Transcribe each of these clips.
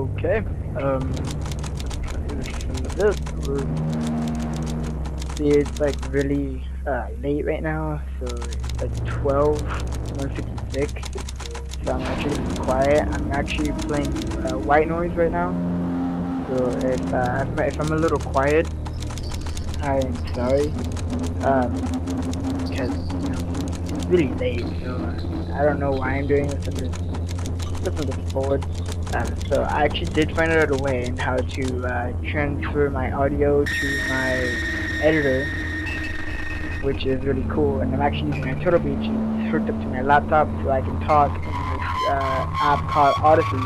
Okay. This was, see, it's like really late right now, so it's like 12:56. So I'm actually gonna be quiet. I'm actually playing white noise right now. So if I'm a little quiet, I am sorry. Because it's really late, so I don't know why I'm doing this. I'm just bored. So I actually did find out a way in how to transfer my audio to my editor, which is really cool. And I'm actually using my Turtle Beach hooked up to my laptop so I can talk in this app called Odyssey,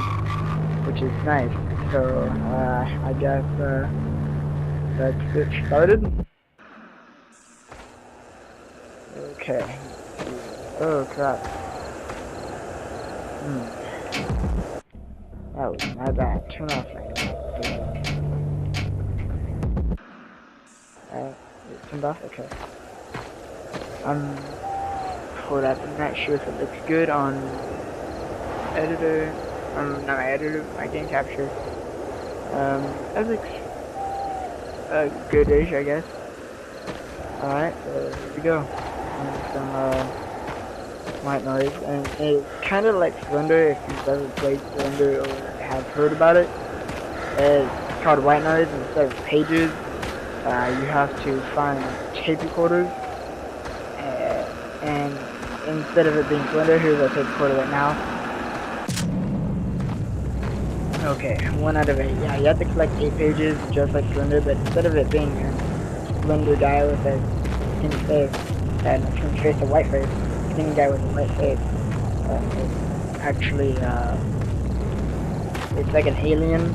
which is nice. So I guess let's get started. Okay. Oh crap. That was my bad. Turn off my it turned off? Okay. Hold up, I'm not sure if it looks good on editor. Not my editor, my game capture. That looks goodish, I guess. Alright, so here we go. Some white noise, and it's kind of like Slender if you've ever played Slender or have heard about it. It's called white noise instead of pages. You have to find tape recorders, and instead of it being Slender, here's a tape recorder right now. Okay, 1 out of 8. Yeah, you have to collect 8 pages just like Slender, but instead of it being a Slender guy with a skinny face and a skinny face, a white face, skinny guy with a white face, it's actually it's like an alien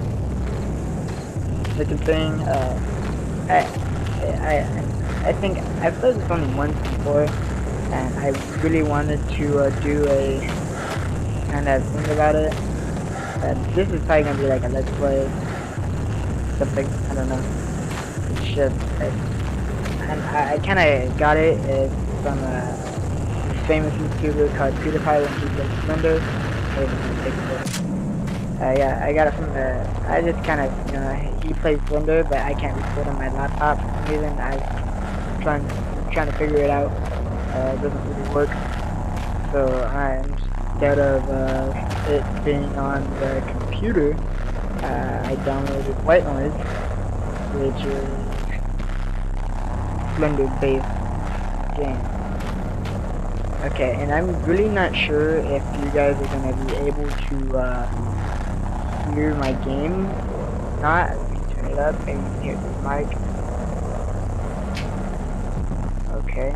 looking thing. I think I've played this only once before, and I really wanted to do a kind of thing about it. This is probably gonna be like a let's play, something, I don't know. It's just, and I kind of got it from a famous YouTuber called PewDiePie when he played Slender. Yeah, I got it from I just kind of, he plays Slender, but I can't record on my laptop for some reason. I'm trying to figure it out. It doesn't really work. So instead of it being on the computer, I downloaded White Noise, which is Slender-based game. Okay, and I'm really not sure if you guys are going to be able to hear my game or not. Let me turn it up, maybe you can hear the mic. Okay.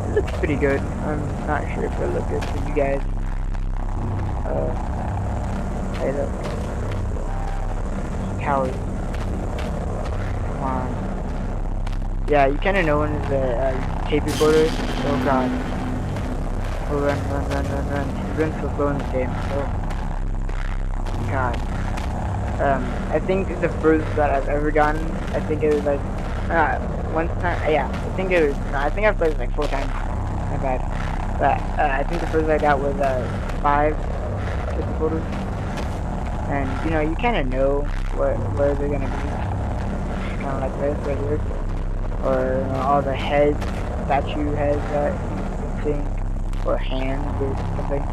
It looks pretty good. I'm not sure if it'll look good for you guys. Hey, look. Coward. Come on. Yeah, you kind of know when it's a tape recorder. Oh god. Oh, run. You're going so slow in this game. Oh. God. I think the furthest that I've ever gotten, I think it was like, one time, yeah, I think it was, no, I think I've played it like 4 times, my bad, but, I think the furthest I got was, 5 tape recorders, and, you know, you kind of know where they're gonna be, kind of like this right here, or all the heads, statue heads that you think, or hands or something,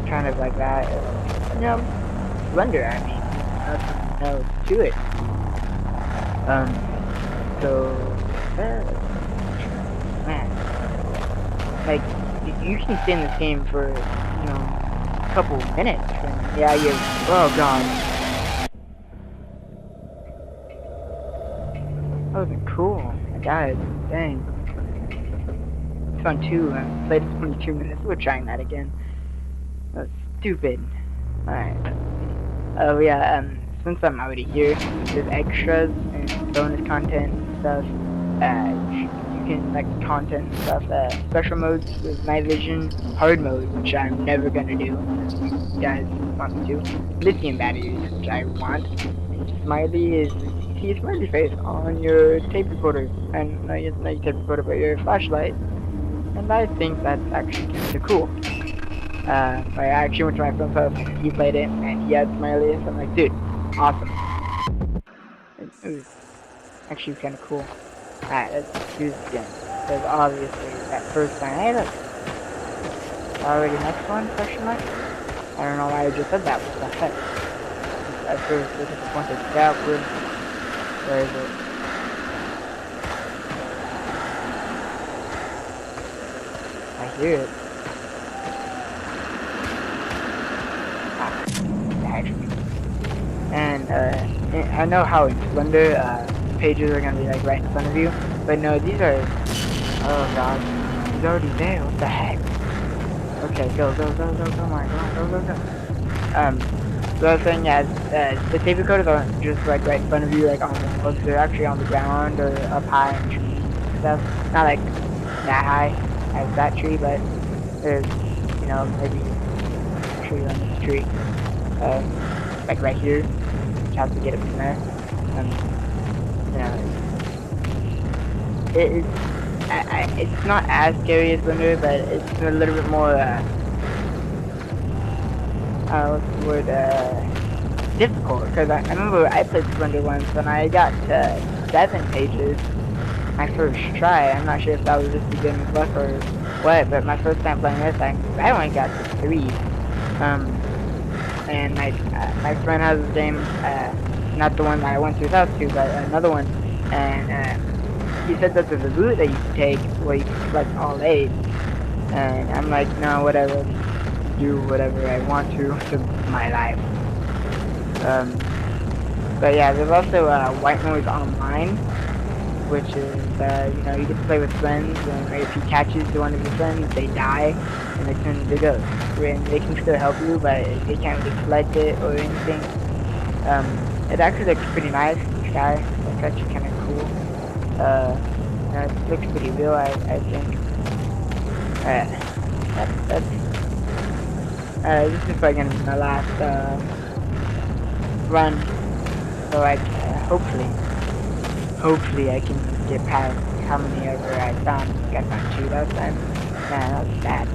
kind of like that, you know, Slender, I mean, nothing else to it. So, man, like, you can stay in this game for, you know, a couple minutes, and yeah, oh god. That was cool, guys, dang. It's fun too, I played it 22 minutes, we're trying that again. That was stupid. Alright. Oh yeah, since I'm already here, there's extras and bonus content and stuff. You can like content and stuff. Special modes with night vision, hard mode, which I'm never gonna do. You guys want me to. Lithium batteries, which I want. And smiley is see a smiley face on your tape recorder, and not your tape recorder, but your flashlight. and I think that's actually kind of cool. I actually went to my friend's house and he played it, and he had Smiley, so I'm like, dude, awesome. It was actually kind of cool. Alright, let's do this again. Because obviously, that first time, hey look, already next one, question mark? I don't know why I just said that, what the heck? At first, I just wanted backward. Where is it? I hear it. Actually. And I know how in Slender pages are gonna be like right in front of you, but no, these are. Oh god, he's already there. What the heck? Okay, go, go, go, go, come on, come on, go, go, go. So I was saying, yeah, the tape recorders aren't just like right in front of you, like on the walls. They're actually on the ground or up high in trees and stuff. Not like that high as that tree, but there's, you know, maybe a tree on this tree. Like right here. Just have to get it from there. You know, it's not as scary as Slender, but it's a little bit more, what's the word, difficult. Because I remember I played Slender once and I got 7 pages my first try. I'm not sure if that was just beginner's luck or what, but my first time playing this, I only got to 3. And my friend has the game, not the one that I went to his house to, but another one, and he said that there's a route that you can take where you can collect all 8, and I'm like, no, whatever, do whatever I want to my life. But yeah, there's also White Noise Online, which is, you know, you get to play with friends, and if he catches one of your friends, they die, and they turn into ghosts. And they can still help you, but they can't really collect it or anything. It actually looks pretty nice, the sky. It's actually kind of cool. It looks pretty real, I think. This is probably gonna be my last, run. So hopefully I can get past how many ever I found. I think I found 2 last time. Nah, that was bad.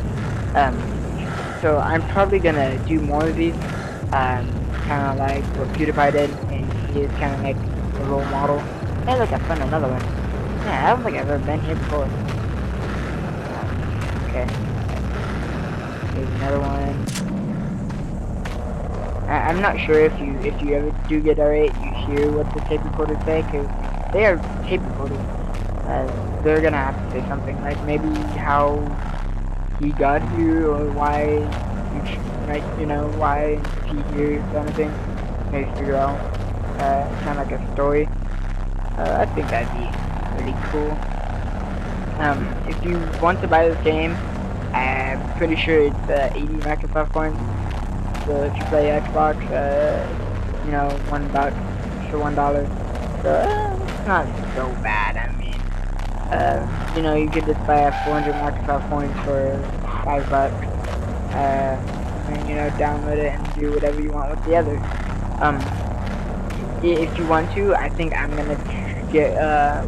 So I'm probably gonna do more of these, kind of like what PewDiePie did, and he is kind of like a role model. Hey look, I found another one. Yeah, I don't think I've ever been here before. Okay. Here's another one. I'm not sure if you ever do get R8, you hear what the tape recorders say, because they are tape recorders. They're gonna have to say something, like maybe how he got here, or why, like, you know, why he here, kind of thing. Maybe figure out, kind of like a story. I think that'd be really cool. If you want to buy this game, I'm pretty sure it's 80 Microsoft coins. So if you play Xbox, you know, $1 for $1. So it's not so bad. I mean, you know, you could just buy 400 Microsoft coins for $5. And you know, download it and do whatever you want with the other. If you want to, I think I'm gonna get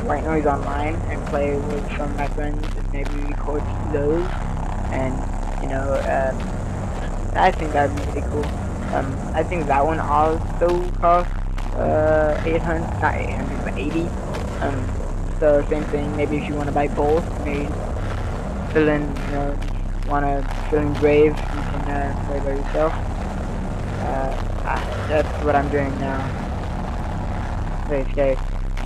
White Noise Online and play with some of my friends and maybe record those. And you know, I think that'd be really cool. I think that one also costs 800, not 800, but 80. So same thing. Maybe if you want to buy both, maybe fill in, you know, want to fill in Brave, you can play by yourself. That's what I'm doing now. Very scary.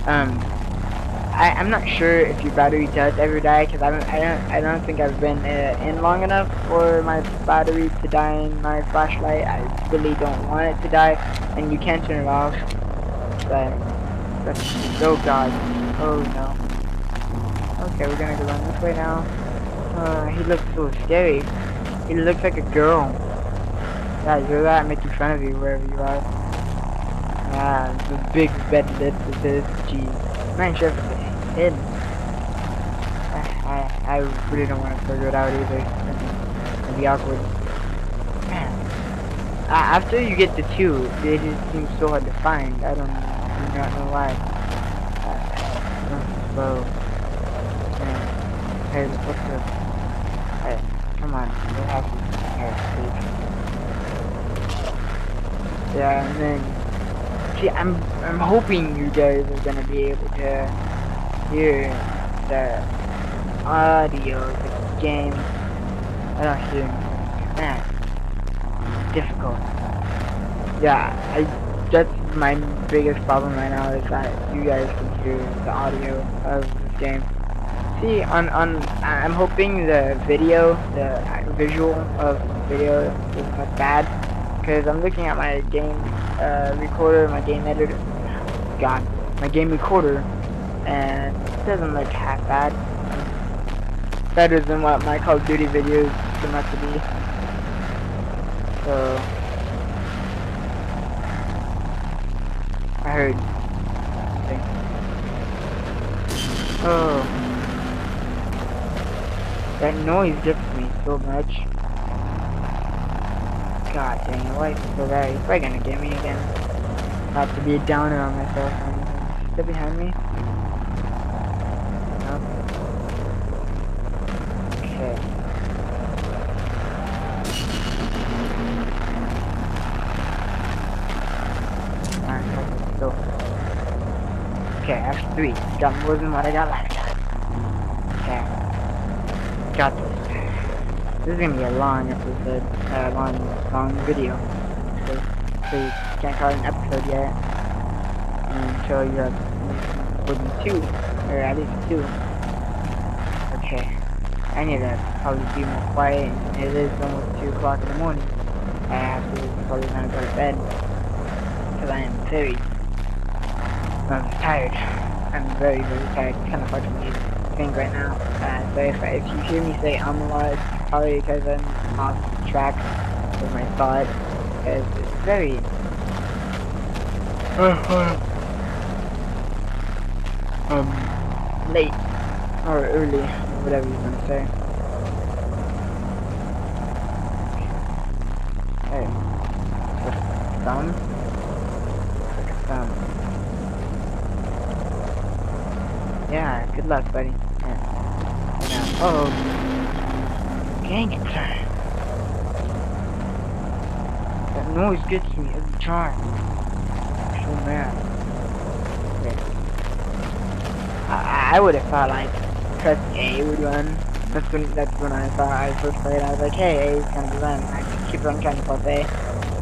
I'm not sure if your battery does ever die, because I don't think I've been in long enough for my battery to die in my flashlight. I really don't want it to die, and you can turn it off. But oh god, oh no. Okay, we're gonna go run this way now. He looks so scary. He looks like a girl. Yeah, you hear that? Making fun of you wherever you are. Ah, the big red lips with his. Jeez, I'm not sure if it's hidden. I really don't want to figure it out either. It'd be awkward. Man. After you get to 2, they just seem so hard to find. I do not know why. So, man. Hey, what's up? Come on, it has to be here, please. Yeah, and then see, I'm hoping you guys are gonna be able to hear the audio, the game. I don't hear anything. Man, difficult. Yeah, that's my biggest problem right now is that you guys can hear the audio of this game. See, I'm hoping the video, the visual of the video isn't that bad, because I'm looking at my game recorder, my game editor, God, my game recorder, and it doesn't look half bad. Better than what my Call of Duty videos turn out to be. So, I heard something. Oh. That noise gets me so much. God dang it, why is it so bad? He's probably gonna get me again. Not to be a downer on myself or anything. Still behind me? No? Okay. Alright, let's go. Okay, I have 3. Got more than what I got last time. Okay. Got this. This is gonna be a long episode, long video. So you can't call it an episode yet until you have more than 2, or at least 2. Okay, I need to probably be more quiet. And it is almost 2 o'clock in the morning. I have to probably gonna go to bed because I am very tired. I'm very tired. It's kind of hard for me to think right now. So if you hear me say a lot, it's probably because I'm off track with my thought. Because it's very late or early, or whatever you want to say. Hey, thumb. Yeah, good luck, buddy. Yeah. Oh, dang it! That noise gets me every time. I'm so mad. Okay. I would have thought like press A would run. That's when I thought I first played. I was like, hey, A is gonna run. I keep on trying to press A.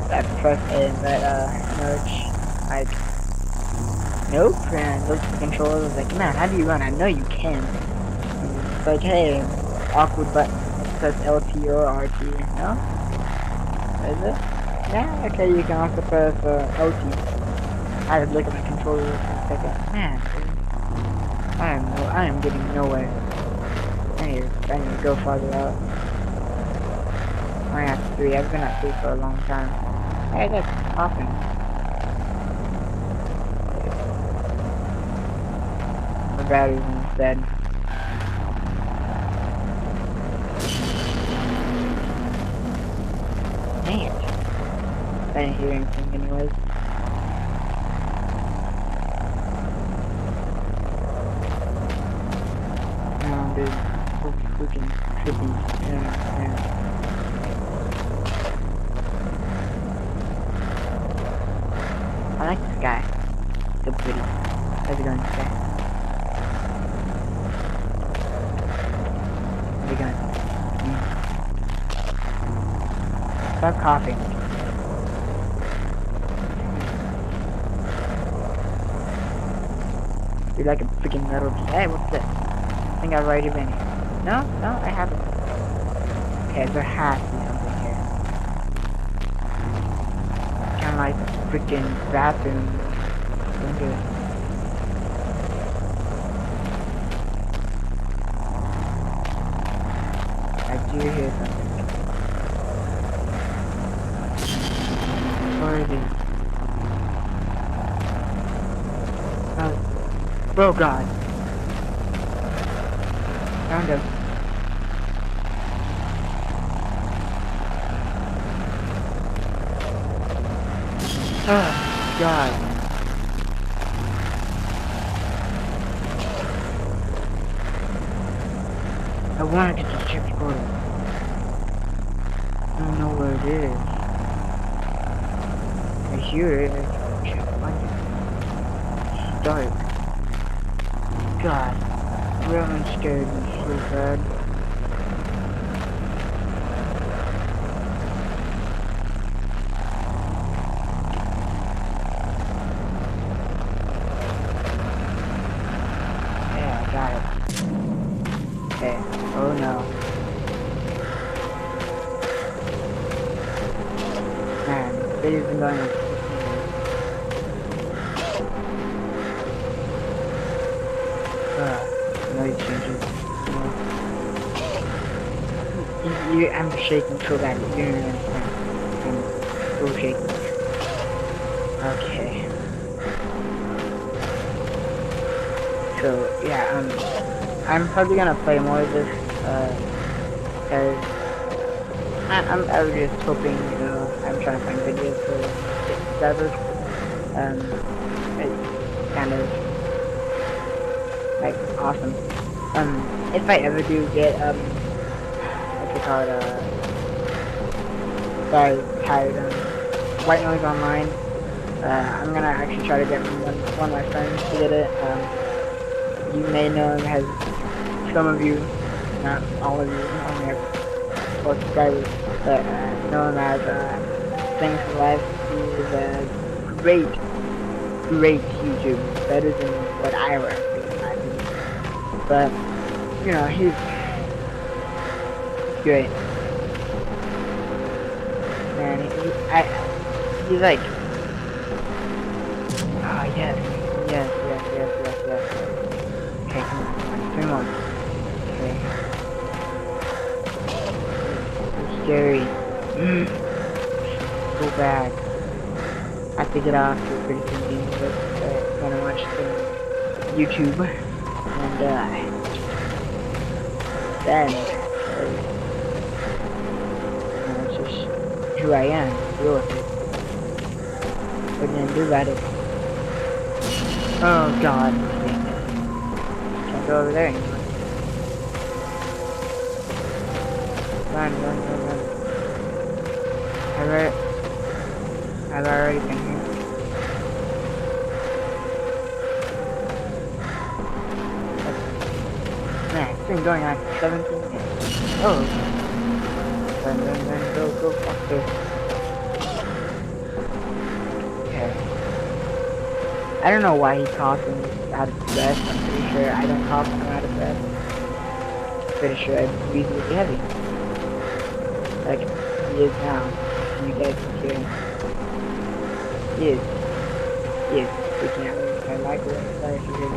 That press A and that nudge, like. Nope, and looked at the controller, I was like, man, how do you run? I know you can. And it's like, hey, awkward button. Press LT or RT. No? Is it? Yeah, okay, you can also press LT. I had to look at my controller for a second. Man, I am getting nowhere. I need to go farther out. I have 3. I've been at 3 for a long time. Hey, that's awesome. Batteries instead. Dang it. I didn't hear anything anyways. No, dude. Freaking trippy. Yeah. I like this guy. So pretty. How's it going, this guy? Stop coughing. You're like a freaking metal piece. Hey, what's this? I think I've already been here. No, I haven't. Okay, there has to be something here. Kind of like a freaking bathroom. I do hear something. Where is he? Oh God. Found him. Oh God. I wanted to just check the portal. I don't know where it is. I hear it. I can't find it. It's dark. God, really scared me so bad. Yeah, I got it. Okay. Oh no. Man, this video's been going on 15 minutes. Noise changes. I'm shaking so bad. You don't understand. I'm so shaky. Okay. So yeah, I'm probably gonna play more of this, cause I was just hoping, you know, I'm trying to find videos for this server. It's kind of like awesome. If I ever do get what's it called, sorry, tired, white noise online. I'm gonna actually try to get one of my friends to get it. You may know him as some of you, not all of you, only have 4 subscribers, but know him as Thanks for Life. He is a great YouTuber, better than what I ever did in my opinion. But you know, he's great. Man, he's like, oh yes. Okay, come on, 3 more. Okay. So scary. So bad. I have to get off to pretty soon, but gonna watch some YouTube and then it's just who I am. Deal with it. What are you gonna do about it? Oh God, can't go over there anymore. Run. I've already been here. Man, it's been going on for 17 minutes. Oh. Run, go faster. Okay. I don't know why he coughs when he's out of breath. I'm pretty sure I don't cough when I'm out of breath. Pretty sure I breathe really heavy. Like he is now. You guys can hear him. He is freaking out with my microwave. Sorry if you hear me.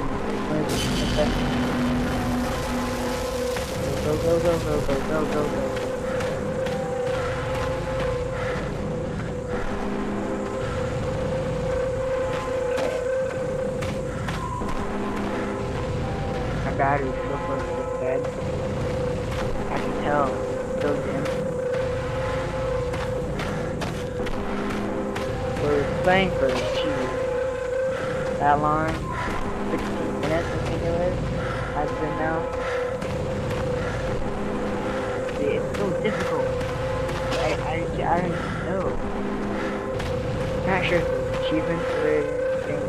Go. My battery's so close to the bed. I can tell. It's so dim. We're playing for that long, 16 minutes I think it was. Has been now. See, it's so difficult. I don't know. I'm not sure if there's achievements for it or anything.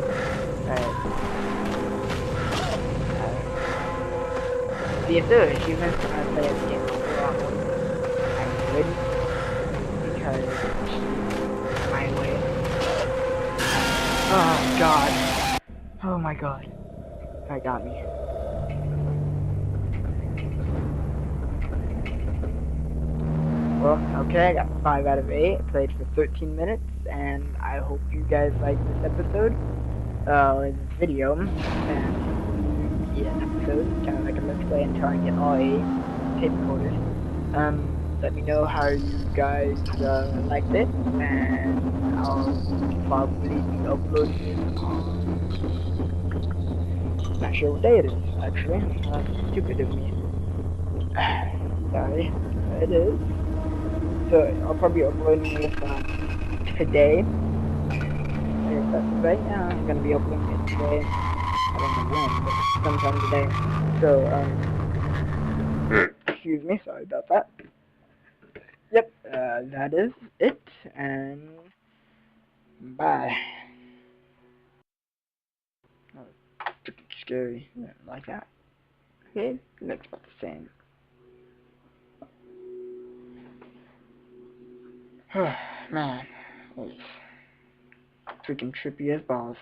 See, if there were achievements, I'd play this game a lot more. I would, because it's my way. Oh God. Oh my God. That got me. Well, okay, I got 5 out of 8. I played for 13 minutes, and I hope you guys liked this episode. This video, and yeah, an episode, kind of like a let's play until I get all 8 tape recorders. Let me know how you guys liked it, and I'll probably be uploading it on, not sure what day it is, actually. That's stupid of me. Sorry, it is. So I'll probably be uploading this today. I guess that's right. Yeah, I'm gonna be uploading it today. I don't know when, but sometime today. So excuse me, sorry about that. Yep, that is it, and bye. Oh, freaking scary. Like that. Okay, looks about the same. Man, it's freaking trippy as balls.